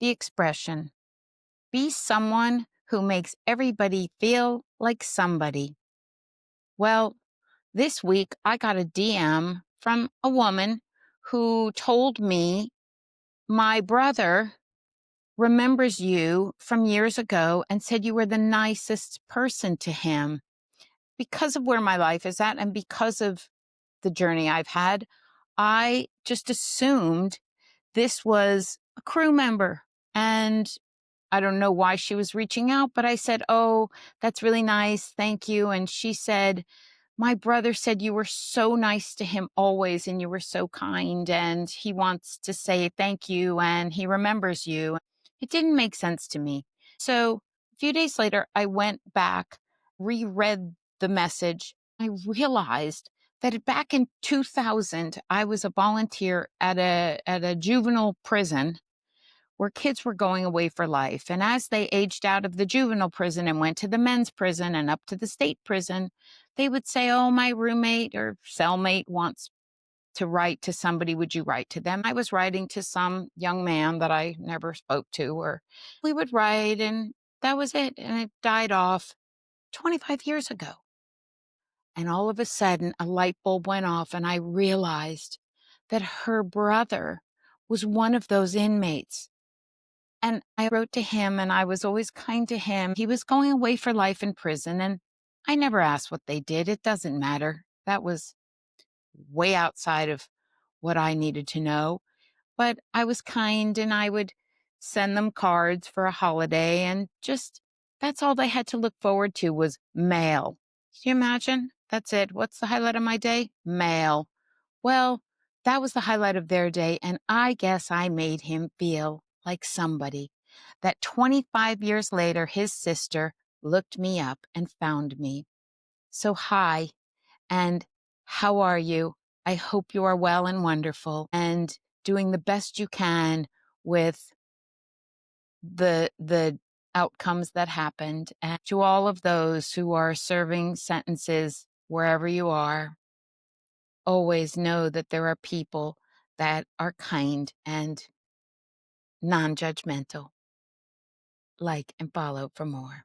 the expression, be someone who makes everybody feel like somebody. Well, this week I got a DM from a woman who told me my brother remembers you from years ago and said you were the nicest person to him. Because of where my life is at and because of the journey I've had, I just assumed this was a crew member. And I don't know why she was reaching out, but I said, "Oh, that's really nice. Thank you." And she said, "My brother said you were so nice to him always and you were so kind and he wants to say thank you and he remembers you." It didn't make sense to me. So a few days later, I went back, reread the message. I realized that back in 2000, I was a volunteer at a juvenile prison where kids were going away for life. And as they aged out of the juvenile prison and went to the men's prison and up to the state prison, they would say, "Oh, my roommate or cellmate wants to write to somebody. Would you write to them?" I was writing to some young man that I never spoke to, or we would write, and that was it. And it died off 25 years ago. And all of a sudden, a light bulb went off, and I realized that her brother was one of those inmates. And I wrote to him and I was always kind to him. He was going away for life in prison and I never asked what they did. It doesn't matter. That was way outside of what I needed to know. But I was kind and I would send them cards for a holiday and just that's all they had to look forward to was mail. Can you imagine? That's it. What's the highlight of my day? Mail. Well, that was the highlight of their day, and I guess I made him feel like somebody. That 25 years later, his sister looked me up and found me. So, hi, and how are you? I hope you are well and wonderful and doing the best you can with the outcomes that happened. And to all of those who are serving sentences wherever you are, always know that there are people that are kind and non-judgmental. Like and follow for more.